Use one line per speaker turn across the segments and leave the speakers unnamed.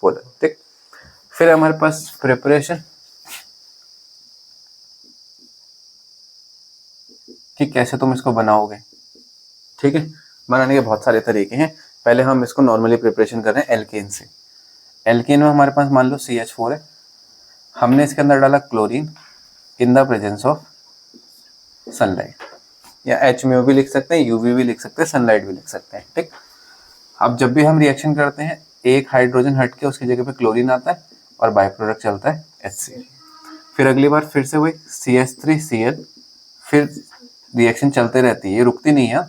Polar, ठीक। फिर हमारे पास प्रिपरेशन कि कैसे तुम इसको बनाओगे, ठीक है। बनाने के बहुत सारे तरीके हैं। पहले हम इसको नॉर्मली प्रिपरेशन कर रहे हैं एल्केन से। एल्केन में हमारे पास मान लो CH4 है, हमने इसके अंदर डाला chlorine in the presence of sunlight, या H में भी लिख सकते हैं, UV भी लिख सकते हैं, सनलाइट भी लिख सकते हैं, ठीक। अब जब भी हम रिएक्शन करते हैं एक हाइड्रोजन हट के उसकी जगह पे क्लोरीन आता है और बाय प्रोडक्ट चलता है HCl। फिर अगली बार फिर से वही CH3Cl, फिर रिएक्शन चलते रहती है, ये रुकती नहीं है।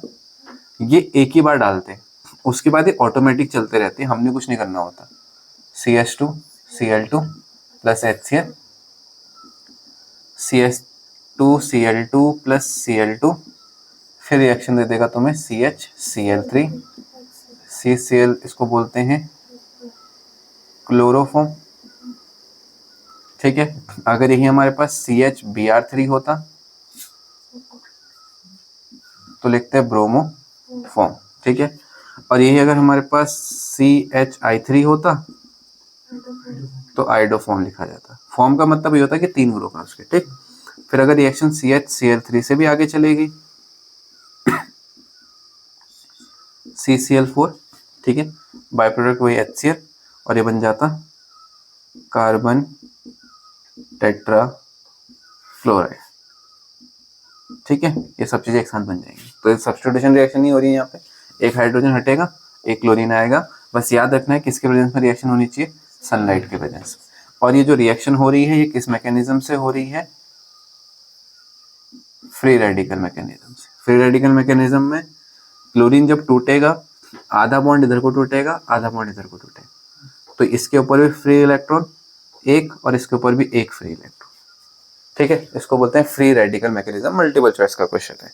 ये एक ही बार डालते हैं, उसके बाद ये ऑटोमेटिक चलते रहती है, हमने कुछ नहीं करना होता। CH2Cl2 plus HCl, CH2Cl2 plus Cl2, फिर रिएक्शन दे देगा तुम्हें CHCl3, CCl इसको बोलते हैं क्लोरोफॉर्म, ठीक है। अगर यही हमारे पास CHBr3 होता तो लिखते हैं ब्रोमोफॉर्म, ठीक है। और यही अगर हमारे पास CHI3 होता तो आइडोफॉर्म लिखा जाता। फॉर्म का मतलब ये होता है कि 3 ग्रुप है उसके, ठीक। फिर अगर रिएक्शन CHCl3 से भी आगे चलेगी CCl4, ठीक है, बाय प्रोडक्ट वही HCl, और ये बन जाता कार्बन टेट्रा फ्लोराइड, ठीक है। ये सब चीजें एक साथ बन जाएंगी। तो सब्स्टिट्यूशन रिएक्शन नहीं हो रही है यहाँ पे, एक हाइड्रोजन हटेगा, एक क्लोरीन आएगा। बस याद रखना है किसके प्रेजेंस में रिएक्शन होनी चाहिए, सनलाइट के प्रेजेंस में। और ये जो रिएक्शन हो रही है ये किस मैकेनिज्म से हो रही है, फ्री रेडिकल मैकेनिज्म से। फ्री रेडिकल मैकेनिज्म में क्लोरीन जब टूटेगा, आधा बॉन्ड इधर को टूटेगा, आधा बॉन्ड इधर को टूटेगा, तो इसके ऊपर भी फ्री इलेक्ट्रॉन एक और इसके ऊपर भी एक फ्री इलेक्ट्रॉन, ठीक है। इसको बोलते हैं free radical mechanism. Multiple choice का क्वेश्चन है।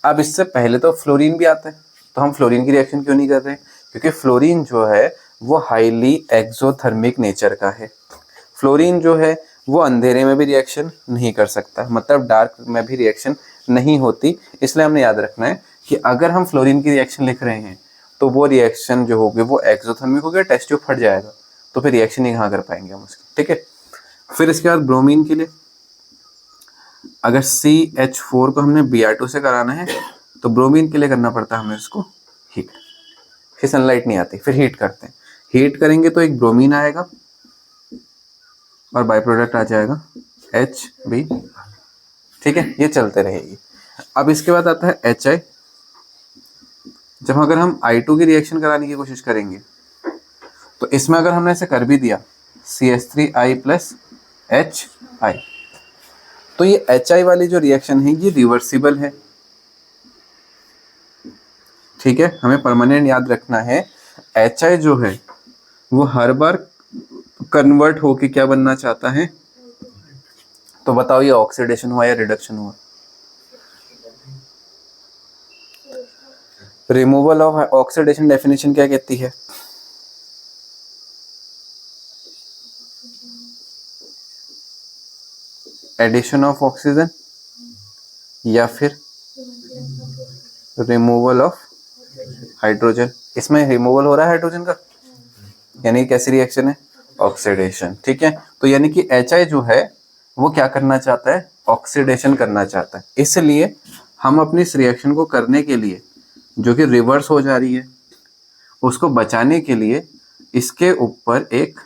अब इससे पहले तो फ्लोरीन भी आता है, तो हम फ्लोरीन की रिएक्शन क्यों नहीं कर रहे हैं, क्योंकि फ्लोरीन जो है वो हाईली एक्सोथर्मिक नेचर का है। फ्लोरीन जो है वो अंधेरे में भी रिएक्शन नहीं कर सकता, मतलब डार्क में भी रिएक्शन नहीं होती। इसलिए हमने याद रखना है कि अगर हम फ्लोरीन की रिएक्शन लिख रहे हैं तो वो रिएक्शन जो होगी वो एक्सोथर्मिक होगी, टेस्ट ट्यूब फट जाएगा, तो फिर रिएक्शन ही कहाँ कर पाएंगे हम उसकी, ठीक है। फिर इसके बाद ब्रोमीन के लिए अगर CH4 को हमने Br2 से कराना है तो ब्रोमीन के लिए करना पड़ता है हमें इसको हीट। फिर सनलाइट नहीं आती, फिर हीट करते हैं। हीट करेंगे तो एक ब्रोमीन आएगा और बाय प्रोडक्ट आ जाएगा HB, ठीक है। ये चलते रहेगी। अब इसके बाद आता है HI। जब अगर हम I2 की रिएक्शन कराने की कोशिश करेंगे तो इसमें अगर हमने ऐसे कर भी दिया CH3I प्लस HI, तो ये HI वाली जो रिएक्शन है ये रिवर्सिबल है, ठीक है। हमें परमानेंट याद रखना है HI जो है वो हर बार कन्वर्ट होके क्या बनना चाहता है, तो बताओ ये ऑक्सीडेशन हुआ या रिडक्शन हुआ, रिमूवल ऑफ ऑक्सीडेशन डेफिनेशन क्या कहती है, एडिशन ऑफ ऑक्सीजन या फिर रिमूवल ऑफ हाइड्रोजन। इसमें रिमूवल हो रहा है हाइड्रोजन का, यानी कैसी रिएक्शन है, ऑक्सीडेशन, ठीक है। तो यानी कि HI जो है वो क्या करना चाहता है, ऑक्सीडेशन करना चाहता है। इसलिए हम अपनी इस रिएक्शन को करने के लिए जो कि रिवर्स हो जा रही है उसको बचाने के लिए इसके ऊपर एक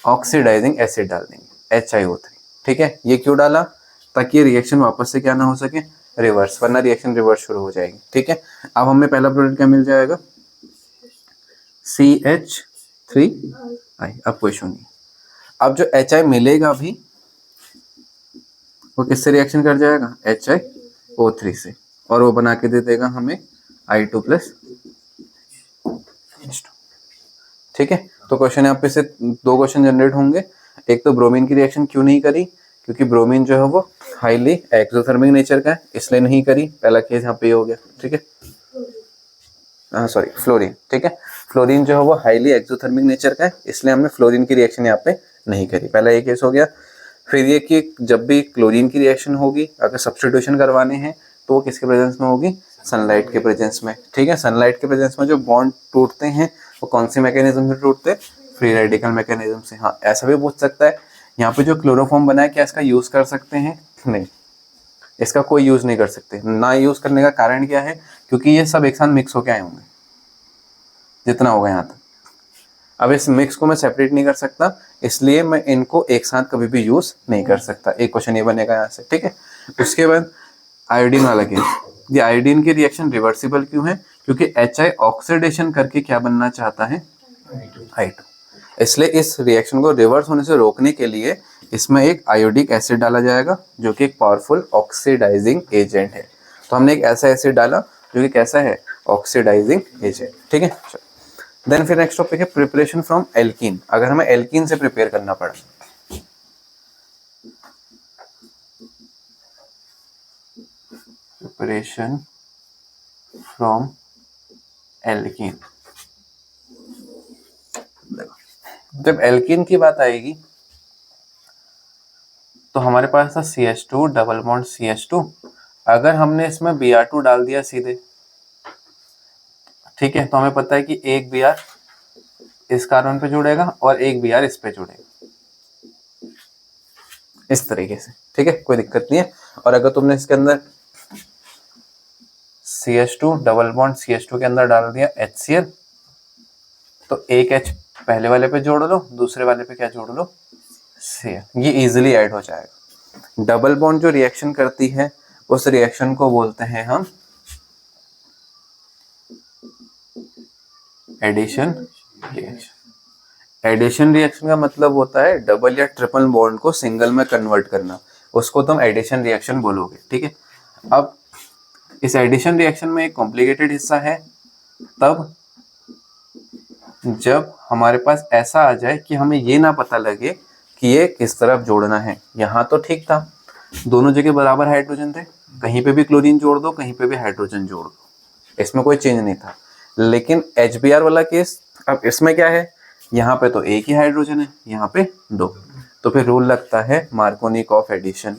ऑक्सीडाइजिंग एसिड डाल देंगे HiO3, ठीक है। ये क्यों डाला, ताकि ये रिएक्शन वापस से क्या ना हो सके, रिवर्स, वरना रिएक्शन रिवर्स शुरू हो जाएगी, ठीक है। अब हमें पहला प्रोडक्ट क्या मिल जाएगा, CH3I। अब कोई इशू नहीं। अब जो HI मिलेगा भी वो किससे रिएक्शन कर जाएगा, HiO3 से, और वो बना के दे देगा हमें I2 प्लस, ठीक है। तो क्वेश्चन यहाँ पे से 2 क्वेश्चन जनरेट होंगे। एक तो ब्रोमीन की रिएक्शन क्यों नहीं करी, क्योंकि ब्रोमीन जो है वो हाईली एक्सोथर्मिक नेचर का है, इसलिए नहीं करी। पहला केस यहाँ पे हो गया, ठीक है। सॉरी, फ्लोरीन, ठीक है। फ्लोरीन जो है वो हाईली एक्सोथर्मिक नेचर का है, इसलिए हमने फ्लोरीन की रिएक्शन यहाँ पे नहीं करी। पहला ये केस हो गया। फिर ये कि जब भी क्लोरीन की रिएक्शन होगी, अगर सब्स्टिट्यूशन करवाने हैं तो वो किसके प्रेजेंस में होगी, सनलाइट के प्रेजेंस में, ठीक है। सनलाइट के प्रेजेंस में जो बॉन्ड टूटते हैं वो कौन सी मैकेनिज्म से टूटते हैं, फ्री रेडिकल मैकेनिज्म से। हाँ, ऐसा भी पूछ सकता है यहाँ पे जो क्लोरोफॉर्म बना है क्या इसका यूज कर सकते हैं? नहीं, इसका कोई यूज नहीं कर सकते। ना यूज करने का कारण क्या है? क्योंकि ये सब एक साथ मिक्स होके आए होंगे जितना होगा यहाँ तक। अब इस मिक्स को मैं सेपरेट नहीं कर सकता, इसलिए मैं इनको एक साथ कभी भी यूज नहीं कर सकता। एक क्वेश्चन ये बनेगा यहाँ से, ठीक है। उसके बाद आयोडीन वाला केस। ये आयोडीन की रिएक्शन रिवर्सिबल क्यों है? क्योंकि HI ऑक्सीडेशन करके क्या बनना चाहता है? I2। इसलिए इस रिएक्शन को रिवर्स होने से रोकने के लिए इसमें एक आयोडिक एसिड डाला जाएगा जो कि एक पावरफुल ऑक्सीडाइजिंग एजेंट है। तो हमने एक ऐसा एसिड डाला जो कि कैसा है? ऑक्सीडाइजिंग एजेंट, ठीक है। देन फिर नेक्स्ट टॉपिक है प्रिपरेशन फ्रॉम एल्कीन। अगर हमें एल्कीन से प्रिपेयर करना पड़ा, प्रिपरेशन फ्रॉम एल्कीन। जब एल्कीन की बात आएगी तो हमारे पास था CH2 डबल बॉन्ड CH2। अगर हमने इसमें Br2 डाल दिया सीधे, ठीक है, तो हमें पता है कि एक Br इस कार्बन पे जुड़ेगा और एक Br इस पे जुड़ेगा, इस तरीके से, ठीक है, कोई दिक्कत नहीं है। और अगर तुमने इसके अंदर CH2 डबल बॉन्ड CH2 के अंदर डाल दिया HCl, तो एक H पहले वाले पे जोड़ लो, दूसरे वाले पे क्या जोड़ लो? Cl। ये इजीली ऐड हो जाएगा। डबल बॉन्ड जो रिएक्शन करती है उस रिएक्शन को बोलते हैं हम एडिशन रिएक्शन। एडिशन रिएक्शन का मतलब होता है डबल या ट्रिपल बॉन्ड को सिंगल में कन्वर्ट करना, उसको तुम एडिशन रिएक्शन बोलोगे, ठीक है। अब इस एडिशन रिएक्शन में एक कॉम्प्लिकेटेड हिस्सा है तब जब हमारे पास ऐसा आ जाए कि हमें ये ना पता लगे कि ये किस तरफ जोड़ना है। यहाँ तो ठीक था, दोनों जगह बराबर हाइड्रोजन थे, कहीं पे भी क्लोरीन जोड़ दो, कहीं पे भी हाइड्रोजन जोड़ दो, इसमें कोई चेंज नहीं था। लेकिन HBr वाला केस, अब इसमें क्या है? यहाँ पे तो एक ही हाइड्रोजन है, यहाँ पे दो, तो फिर रूल लगता है मार्कोनिक ऑफ एडिशन।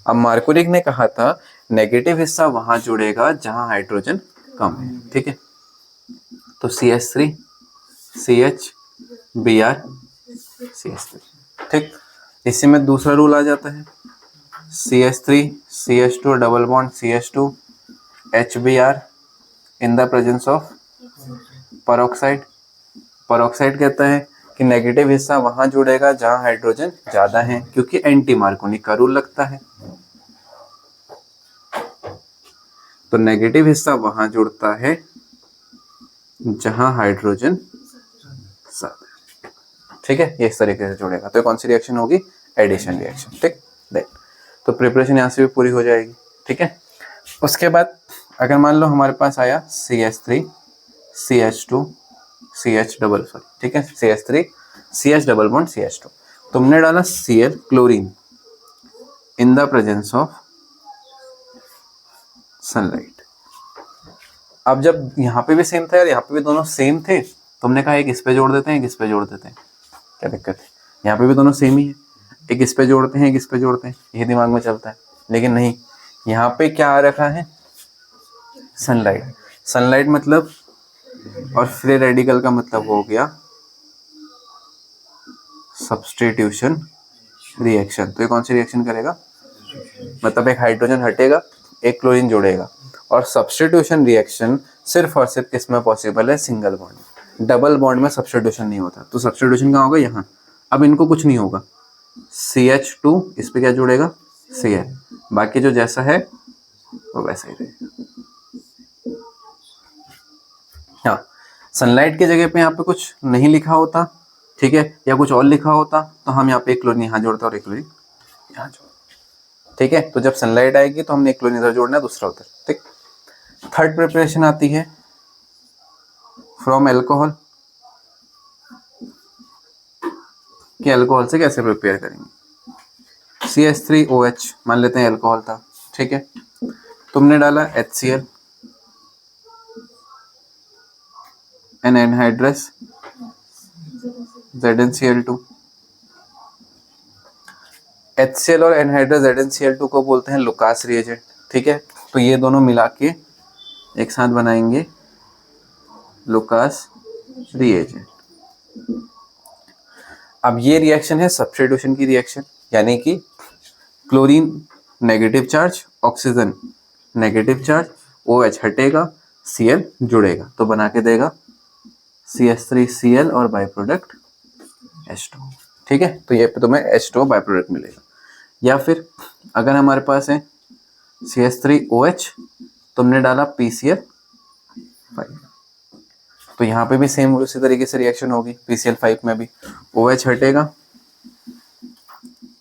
अब मार्कोनिक ने कहा था नेगेटिव हिस्सा वहां जुड़ेगा जहां हाइड्रोजन कम है, ठीक है। तो CH3 CH Br CH3, ठीक। इसी में दूसरा रूल आ जाता है CH3 CH2 double bond CH2 HBr in the presence of peroxide. Peroxide कहता है कि नेगेटिव हिस्सा वहां जुड़ेगा जहां हाइड्रोजन ज्यादा है, क्योंकि एंटी मार्कोनिक का रूल लगता है। तो नेगेटिव हिस्सा वहां जुड़ता है जहां हाइड्रोजन ज्यादा है, ठीक है, ये इस तरीके से जुड़ेगा। तो कौन सी रिएक्शन होगी? एडिशन रिएक्शन, ठीक। देख, तो प्रिपरेशन यहाँ से भी पूरी हो जाएगी, ठीक है। उसके बाद अगर मान लो हमारे पास आया CH3 CH2 CH double, sorry, ठीक है, CH3 CH double bond CH2, तुमने डाला Cl chlorine in the presence of sunlight. अब जब यहाँ पे भी सेम था और यहाँ पे भी दोनों सेम थे, तुमने कहा एक इस पे जोड़ देते हैं, एक इस पे जोड़ देते हैं, क्या दिक्कत है? यहाँ पे भी दोनों सेम ही है, एक इस पे जोड़ते हैं, एक इस पे जोड़ते हैं, ये दिमाग में चलता है। लेकिन नहीं, यहाँ पे क्या आ रखा है? सनलाइट। सनलाइट मतलब, और फ्री रेडिकल का मतलब हो गया सब्स्टिट्यूशन रिएक्शन। तो ये कौन सी रिएक्शन करेगा? मतलब एक हाइड्रोजन हटेगा, एक क्लोरीन जोड़ेगा। और सब्स्टिट्यूशन रिएक्शन सिर्फ और सिर्फ किसमें पॉसिबल है? Single bond. डबल बॉन्ड में सब्स्टिट्यूशन नहीं होता। तो सब्स्टिट्यूशन कहाँ होगा? यहाँ। अब इनको कुछ नहीं होगा, CH2 इस पे क्या जुड़ेगा? Cl, बाकी जो जैसा है वो वैसा ही रहेगा। हाँ, सनलाइट की जगह पे यहाँ पे कुछ नहीं लिखा होता, ठीक है, या कुछ और लिखा होता तो हम यहाँ पे एक क्लोरीन यहाँ जोड़ते और एक क्लोरीन यहाँ जोड़ते, ठीक है। तो जब सनलाइट आएगी तो हमने एक क्लोरीन इधर जोड़ना है, दूसरा उधर, ठीक। थर्ड प्रिपरेशन आती है फ्रॉम एल्कोहल, कि अल्कोहल से कैसे प्रिपेयर करेंगे। CH3OH मान लेते हैं अल्कोहल था, ठीक है, तुमने डाला HCl an anhydrous ZnCl2। HCl और एनहाइड्रस ZnCl2 को बोलते हैं लुकास रिएजेंट, ठीक है। तो ये दोनों मिला के एक साथ बनाएंगे लुकास रिएजेंट। अब ये रिएक्शन है सब्स्टिट्यूशन की रिएक्शन, यानी कि chlorine negative charge, oxygen negative charge, OH हटेगा, Cl जुड़ेगा तो बना के देगा CH3Cl और बाई प्रोडक्ट H2। ठीक है, तो ये पे तुम्हें H2 बाई प्रोडक्ट मिलेगा। या फिर अगर हमारे पास है CH3OH, तुमने डाला PCl5, तो यहाँ पे भी सेम उसी तरीके से रिएक्शन होगी, PCl5 में भी OH हटेगा,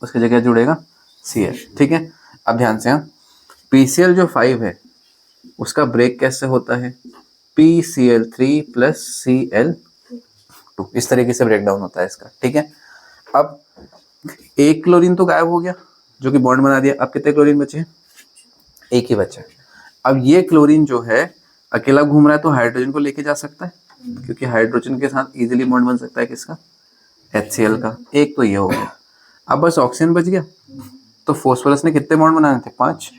उसकी जगह जुड़ेगा Cl। ठीक है, अब ध्यान से, हाँ, PCl जो 5 है उसका ब्रेक कैसे होता है, PCl3 प्लस Cl2, इस तरीके से ब्रेक डाउन होता है इसका। ठीक है, अब एक क्लोरीन तो गायब हो गया जो कि बॉन्ड बना दिया, अब कितने क्लोरीन बचे हैं, एक ही बचा है। अब ये क्लोरीन जो है अकेला घूम रहा है तो हाइड्रोजन को लेके जा सकता है, क्योंकि हाइड्रोजन के साथ इजीली बॉन्ड बन सकता है किसका, HCl का। एक तो ये हो गया, अब बस ऑक्सीजन बच गया। तो फोस्फोरस ने कितने बॉन्ड बनाने थे, 5,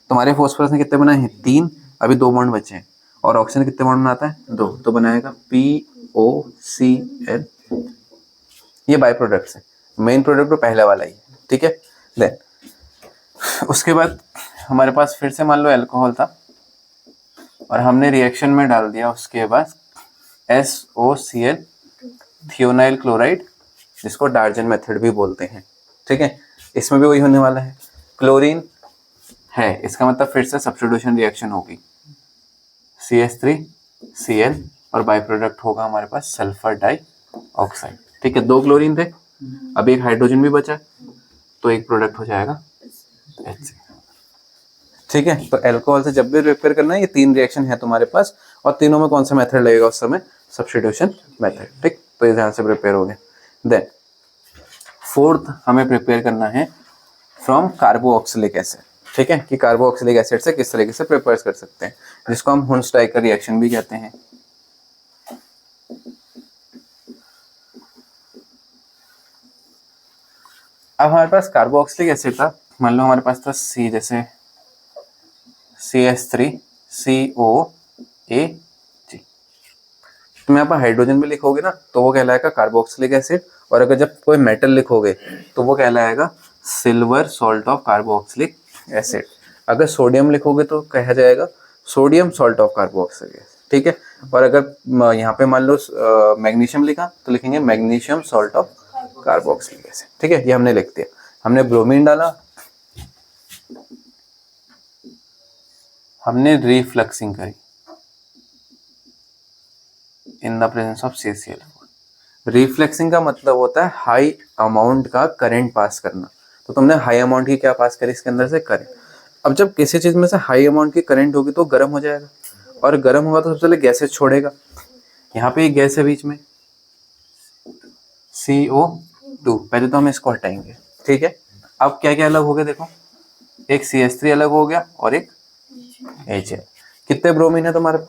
तुम्हारे फोस्फोरस ने कितने बनाए हैं, 3, अभी 2 बॉन्ड बचे हैं, और ऑक्सीजन कितने बॉन्ड बनाता है, 2, तो बनाएगा POCl। ये बाय प्रोडक्ट है, मेन प्रोडक्ट तो पहले वाला ही है। ठीक है, देन उसके बाद हमारे पास फिर से मान लो अल्कोहल था और हमने रिएक्शन में डाल दिया उसके बाद SOCl थियोनाइल क्लोराइड, जिसको डार्जन मेथड भी बोलते हैं। ठीक है, इसमें भी वही होने वाला है, क्लोरीन है, इसका मतलब फिर से सब्स्टिट्यूशन रिएक्शन होगी, CH3Cl और बाय प्रोडक्ट होगा हमारे पास सल्फर डाइऑक्साइड। ठीक है, 2 क्लोरीन थे, अब एक हाइड्रोजन भी बचा, तो एक प्रोडक्ट हो जाएगा HCl। ठीक है, तो अल्कोहल से जब भी प्रिपेयर करना है, ये 3 रिएक्शन है तुम्हारे पास, और तीनों में कौन सा मेथड लगेगा उस समय, सब्स्टिट्यूशन मेथड। ठीक, तो ये ध्यान से प्रिपेयर हो गया। देन फोर्थ हमें प्रिपेयर करना है फ्रॉम कार्बोक्सिलिक एसिड। ठीक है, कि कार्बोक्सिलिक एसिड से किस तरीके से प्रिपेयर कर सकते हैं, जिसको हम हुंस-डाइकर रिएक्शन भी कहते हैं। अब हमारे पास कार्बोक्सिलिक एसिड था, मान लो हमारे पास था C, जैसे CH3COAG, तुम यहाँ पर हाइड्रोजन भी लिखोगे ना तो वो कहलाएगा कार्बोक्सिलिक एसिड, और अगर जब कोई मेटल लिखोगे तो वो कहलाएगा silver salt of carboxylic acid. अगर सोडियम लिखोगे तो कहा जाएगा sodium salt of carboxylic acid. ठीक है, और अगर यहाँ पे मान लो मैग्नीशियम लिखा तो लिखेंगे magnesium salt of carboxylic acid. ठीक है, ये हमने लिख दिया। हमने ब्रोमीन डाला, हमने रिफ्लक्सिंग करी in the presence of CCl4। रिफ्लेक्सिंग का मतलब होता है हाई अमाउंट का करंट पास करना, तो तुमने हाई अमाउंट की क्या पास करी इसके अंदर से, करंट। अब जब किसी चीज में से हाई अमाउंट की करंट होगी तो गर्म हो जाएगा, और गर्म होगा तो सबसे पहले गैसेज छोड़ेगा। यहाँ पे एक गैस है बीच में CO2, पहले तो हम इसको हटाएंगे। ठीक है, अब क्या क्या अलग हो गया, देखो एक CH3 अलग हो गया और एक HCl। कितने ब्रोमीन है तुम्हारे,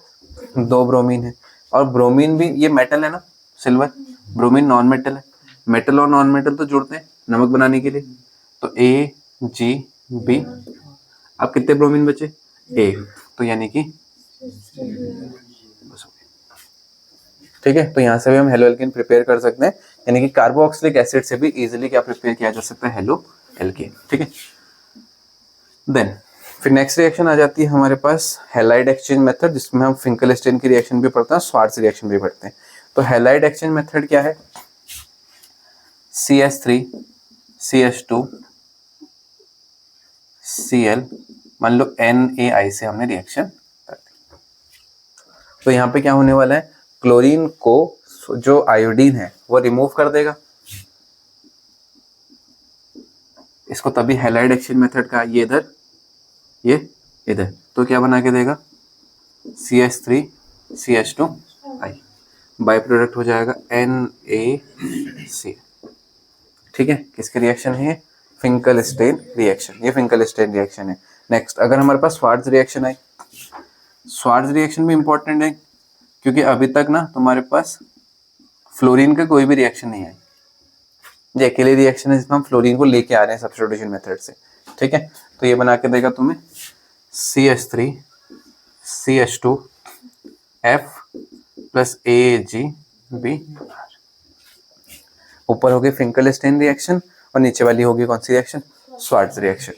2 ब्रोमीन है, और ब्रोमीन भी ये मेटल है ना, सिल्वर, ब्रोमीन नॉन मेटल है, मेटल और नॉन मेटल तो जुड़ते हैं नमक बनाने के लिए, तो AgB। अब कितने ब्रोमीन बचे, 1, तो यानी कि बस हो गया। ठीक है, तो यहाँ से भी हम हेलो एल्केन प्रिपेयर कर सकते हैं, यानी कि कार्बोक्सिलिक एसिड से भी इजीली क्या प्रिपेयर किया जा सकता है, हेलो एल्केन। ठीक है, देन फिर नेक्स्ट रिएक्शन आ जाती है हमारे पास हैलाइड एक्सचेंज मेथड, जिसमें हम फिंकलस्टीन की रिएक्शन भी पढ़ते हैं, स्वार्ट्ज रिएक्शन भी पढ़ते हैं। तो हैलाइड एक्सचेंज मेथड क्या है, CH3CH2Cl, मान लो NaI से हमने रिएक्शन कर दी, तो यहाँ पे क्या होने वाला है, क्लोरीन को जो आयोडीन है वो रिमूव कर देगा, इसको तभी हैलाइड एक्सचेंज मेथड का, ये इधर ये इधर, तो क्या बना के देगा CH3CH2I, बाई प्रोडक्ट हो जाएगा NaC। ठीक है, किसके रिएक्शन है, फिंकलस्टीन रिएक्शन, ये फिंकलस्टीन रिएक्शन है। नेक्स्ट अगर हमारे पास स्वार्ट्ज रिएक्शन आई, स्वार्ट्ज रिएक्शन भी इंपॉर्टेंट है, क्योंकि अभी तक ना तुम्हारे पास फ्लोरीन का कोई भी रिएक्शन नहीं है, ये अकेले रिएक्शन है जिसमें हम फ्लोरीन को लेके आ रहे हैं सब्स्टिट्यूशन मेथड से। ठीक है, तो ये बना के देगा तुम्हें CH3CH2F प्लस AgBr। ऊपर होगी फिंकरस्टीन रिएक्शन और नीचे वाली होगी कौन सी रिएक्शन, श्वार्ट्ज रिएक्शन।